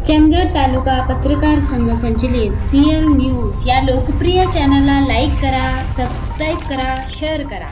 चंदगड तालुका पत्रकार संघ संचलित CL न्यूज या लोकप्रिय चॅनलला लाईक करा, सबस्क्राईब करा, शेअर करा।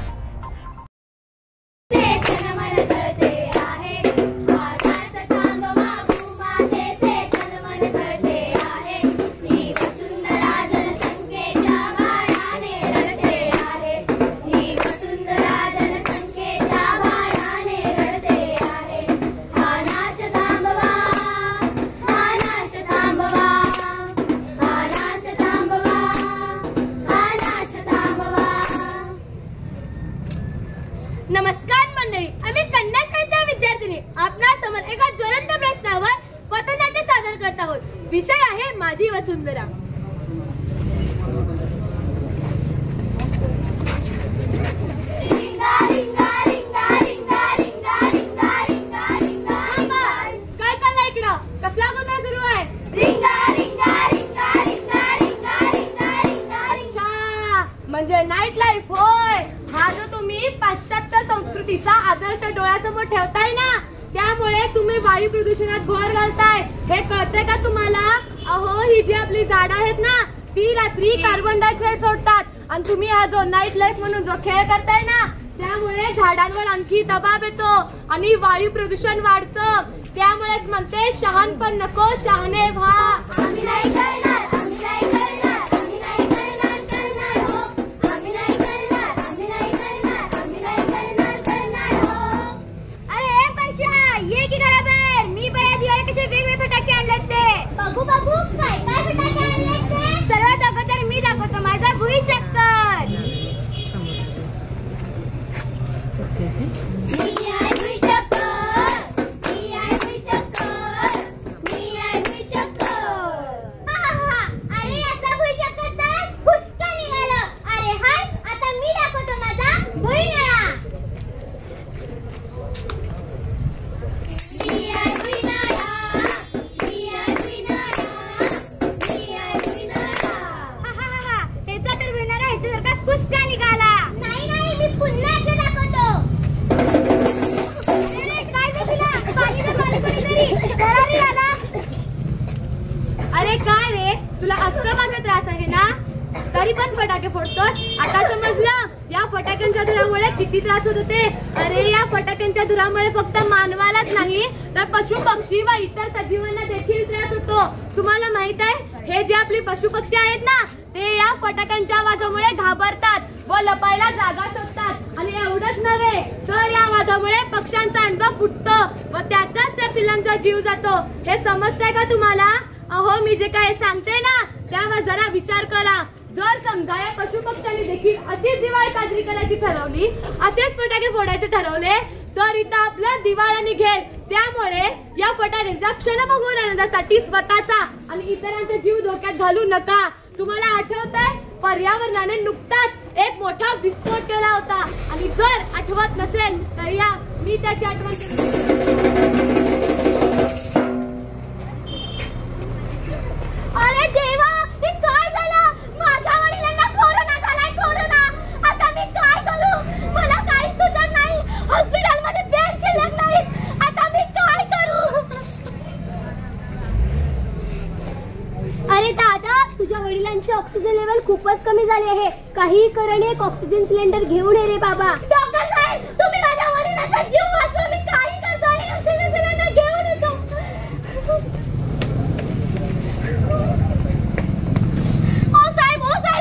नमस्कार मंडळी, आम्ही कन्या शाळेच्या विद्यार्थिनी आपणा समोर एका ज्वलंत प्रश्नावर पथनाट्य सादर करत आहोत। विषय आहे माझी वसुंधरा। काय चाललंय इकडं? कसला गोंधळ सुरू आहे? अच्छा, म्हणजे नाईट लाईफ होय। हा जो तुम्ही पाश्चात्य संस्कृतीचा आदर्श डोळ्यासमोर ठेवताय ना, त्यामुळे तुम्ही वायू प्रदूषणात भर घालताय। हे कळतंय का तुम्हाला? अहो, ही जी आपली झाडं आहेत ना, ती रात्री कार्बन डायऑक्साईड सोडतात आणि तुम्ही हा जो नाईट लाईफ म्हणून जो खेळ करताय ना, त्यामुळे झाडांवर आणखी दबाव येतो आणि वायू प्रदूषण वाढतं। त्यामुळेच म्हणते शहाणपण नको, शहाणे व्हा। आम्ही नाही करणार, आम्ही नाही करणार, आम्ही नाही करणार, करणार हो। आम्ही नाही करणार, आम्ही नाही करणार, आम्ही नाही करणार, करणार हो। अरे परश्या, ये की घराबाहेर। मी बऱ्या दिवाळी कसे वेगवेगळे फटाके आणलेत ते बघू बघू। काय काय फटाके आणलेत ते? सर्वात अगोदर मी दाखवतो माझा भुई चक्कर। अरे काय रे, तुला अस्थमाचा त्रास आहे ना, तरी पण फटाके फोडतोस? आता समजलं या फटाक्यांच्या धुरामुळे किती त्रास होत होते। अरे या फटाक्यांच्या धुरामुळे फक्त मानवालाच नाही तर पशु पक्षी व इतर सजीवांना देखील त्रास होतो। तुम्हाला माहित आहे, हे जे आपले पशु पक्षी आहेत ना, ते या फटाक्यांच्या आवाजामुळे घाबरतात व लपायला जागा शोधतात। आणि एवढंच नव्हे तर या आवाजामुळे पक्ष्यांचा अंडा फुटतो व त्यातच त्या पिल्लांचा जीव जातो। हे समजतंय का तुम्हाला? अहो, मी जे काय सांगते ना, त्यावर जरा विचार करा। जर समजा या पशु पक्ष्यांनी देखील अशीच दिवाळी साजरी करायची ठरवली, असेच फटाके फोडायचे ठरवले, तर इथं आपलं दिवाळी निघेल। त्यामुळे या फटाक्यांचा क्षणभंगूर आनंदासाठी स्वतःचा आणि इतरांचा जीव धोक्यात घालू नका। तुम्हाला आठवतंय, पर्यावरणाने नुकताच एक मोठा विस्फोट केला होता आणि जर आठवत नसेल तर या मी त्याची आठवण। अरे देवा, हे काय झालं? माझ्या वडिलांना कोरोना झालाय, कोरोना। आता मी काय करू? मला काही सुचत नाही। हॉस्पिटलमध्ये बेड शिल्लक नाहीत। आता मी काय करू? अरे दादा, तुझ्या वडिलांची ऑक्सिजन लेवल खूपच कमी झाली आहे। काही करणे एक ऑक्सिजन सिलेंडर घेऊन ये रे बाबा। डॉक्टर साहेब, तुम्ही माझ्या वडिलांचा जीव वाचवा। मी काही करतो आणि ऑक्सिजन सिलेंडर घेऊन येतो। ओ साहेब,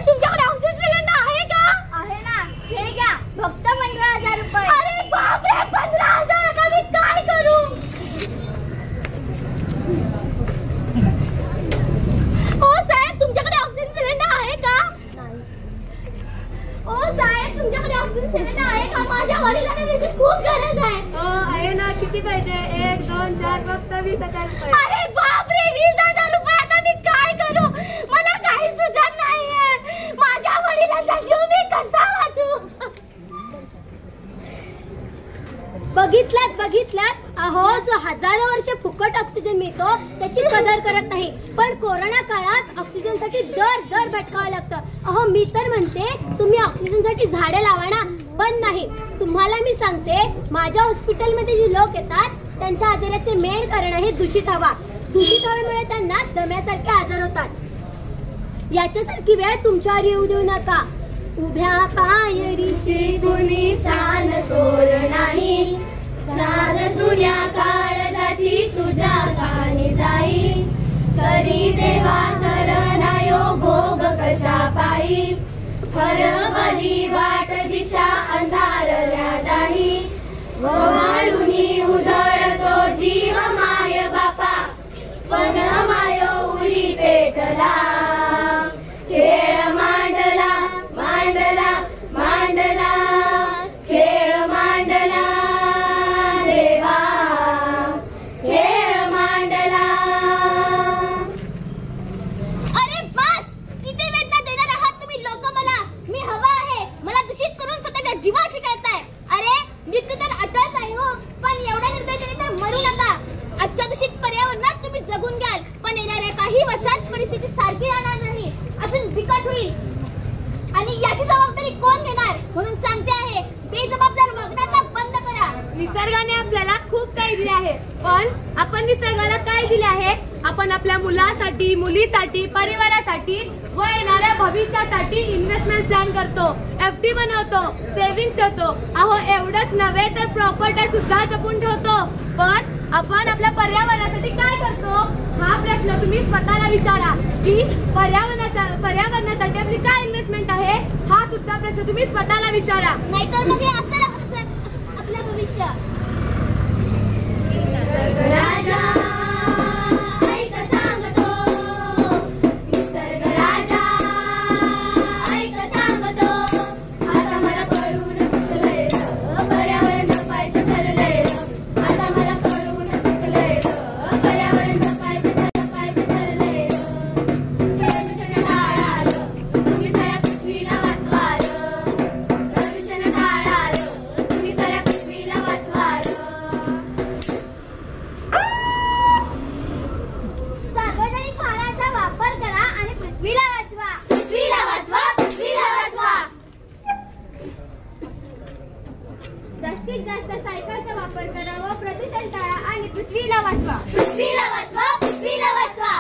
तुमच्याकडे ऑक्सिजन सिलेंडर आहे का? आहे ना, हे घ्या, फक्त 15,000 रुपये। अरे बापरे, 15,000! आता मी काय करू? ओ साहेब, तुमच्याकडे ऑक्सिजन सिलेंडर आहे का? नाही। ओ साहेब, तुमच्याकडे ऑक्सिजन सिलेंडर आहे का? माझ्या वडिलांना त्याची खूप गरज आहे। आहे ना, किती पाहिजे? 1, 2, 4, फक्त 20,000 रुपये। अरे बापरे, 20,000 रुपये! आता मी काय करू? मला काही सुचत नाहीये। माझ्या वडिलांचा जीव मी कसा वाचू? बघितलात? अहो, जो हजारो वर्ष फुकट ऑक्सिजन मिळतो त्याची कदर करत नाही, पण कोरोना काळात ऑक्सिजनसाठी दर भटकावं लागतं। अहो, मी तर म्हणते तुम्ही ऑक्सिजनसाठी झाडे लावा ना, पण नाही। तुम्हाला मी सांगते, माझ्या हॉस्पिटलमध्ये जे लोक येतात त्यांच्या आजाराचे मेन कारण आहे दूषित हवा। दूषित हवेमुळे त्यांना दम्यासारखे आजार होतात. याच्यासारखी वेळ तुमच्यावर येऊ देऊ नका. उभ्या पायरीशी कुणी सान तोर नाही, साध सुन्या काळजाची तुझ्या कानी जाई. करी देवा सरनायो भोग कशा पायी, हरवली वाट दिशा अंधारल्या दाही. वाळुनी उधळतो जीव माय बापा, पण मायो उली पेटला. खेळ मांडला मांडला मांडला, खेळ मांडला देवा, खेळ मांडला. अरे बस, किती वेदना देणार आहात तुम्ही लोक मला. मी हवा आहे, मला दूषित करून स्वतःच्या जीवाशी खेळताय. अरे मृत्यू तर अटळच आहे हो, पण एवढ्या निर्दयीने तर मरू नका. आजच्या दूषित पर्यावरणात तुम्ही जगून घ्याल, पण येणाऱ्या काही वर्षात परिस्थिती सारखी राहणार नाही, अजून बिकट होईल. आणि याची जबाबदारी कोण घेणार? म्हणून सांगते आहे, बेजबाबदार वागण्याचा बंद करा. निसर्गाने आपल्याला खूप काही दिले आहे, पण आपण निसर्गाला काय दिले आहे? आपण आपल्या मुलासाठी, मुलीसाठी, परिवारासाठी व येणाऱ्या भविष्यासाठी इन्व्हेस्टमेंट प्लॅन करतो, FD बनवतो, सेव्हिंग्स ठेवतो. अहो एवढंच नव्हे तर प्रॉपर्टी सुद्धा जपून ठेवतो. पण आपण आपल्या पर्यावरणासाठी काय करतो? हा प्रश्न तुम्ही स्वतःला विचारा की पर्यावरणासाठी आपली काय इन्व्हेस्टमेंट आहे? हा सुद्धा प्रश्न तुम्ही स्वतःला विचारा. नाहीतर मग हे असं आपलं भविष्य. राजा ऐक सांगतो, निसर्ग राजा ऐक सांगतो. आता मला कळून चुकलंय, पर्यावरण जपायचं ठरलंय. आता मला कळून चुकलंय, पर्यावरण जपायचं ठरलंय. प्रदूषण टाळाल, तुम्ही साऱ्या पृथ्वीला वाचवाल. प्रदूषण टाळाल, तुम्ही साऱ्या पृथ्वीला वाचवाल. सार्वजनिक वाहनाचा वापर करा आणि पृथ्वीला वाचवा. पृथ्वीला वाचवा, पृथ्वीला वाचवा. जास्तीत जास्त सायकलचा वापर करा व प्रदूषण टाळा आणि पृथ्वीला वाचवा. पृथ्वीला वाचवा, पृथ्वीला वाचवा.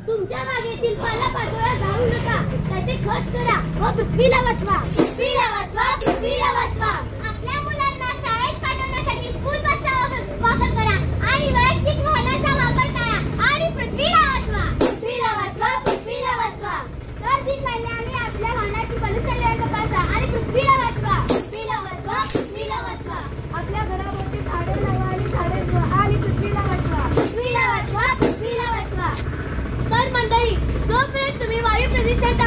तुमच्या बागेतील पालापाचोळा झाडू नका, त्याचे खत करा व पृथ्वीला वाचवा. पृथ्वीला वाचवा, पृथ्वीला वाचवा. आपल्या मुलांना शाळेत पाठवण्यासाठी स्कूल बसचा वापर करा आणि वैयक्तिक वाहनाचा वापर टाळा आणि पृथ्वीला वाचवा. पृथ्वीला वाचवा, पृथ्वीला वाचवा. दर 3 महिन्यांनी आपल्या वाहनाची पोल्युशन लेवल तपासा आणि पृथ्वीला वाचवा. पृथ्वीला वाचवा, पृथ्वीला वाचवा. आपल्या घराभोवती झाडे लावा आणि झाडे जगवा आणि पृथ्वीला वाचवा. पृथ्वीला वाचवा, पृथ्वीला वाचवा. तर मंडळी, जोपर्यंत तुम्ही वायू प्रदूषण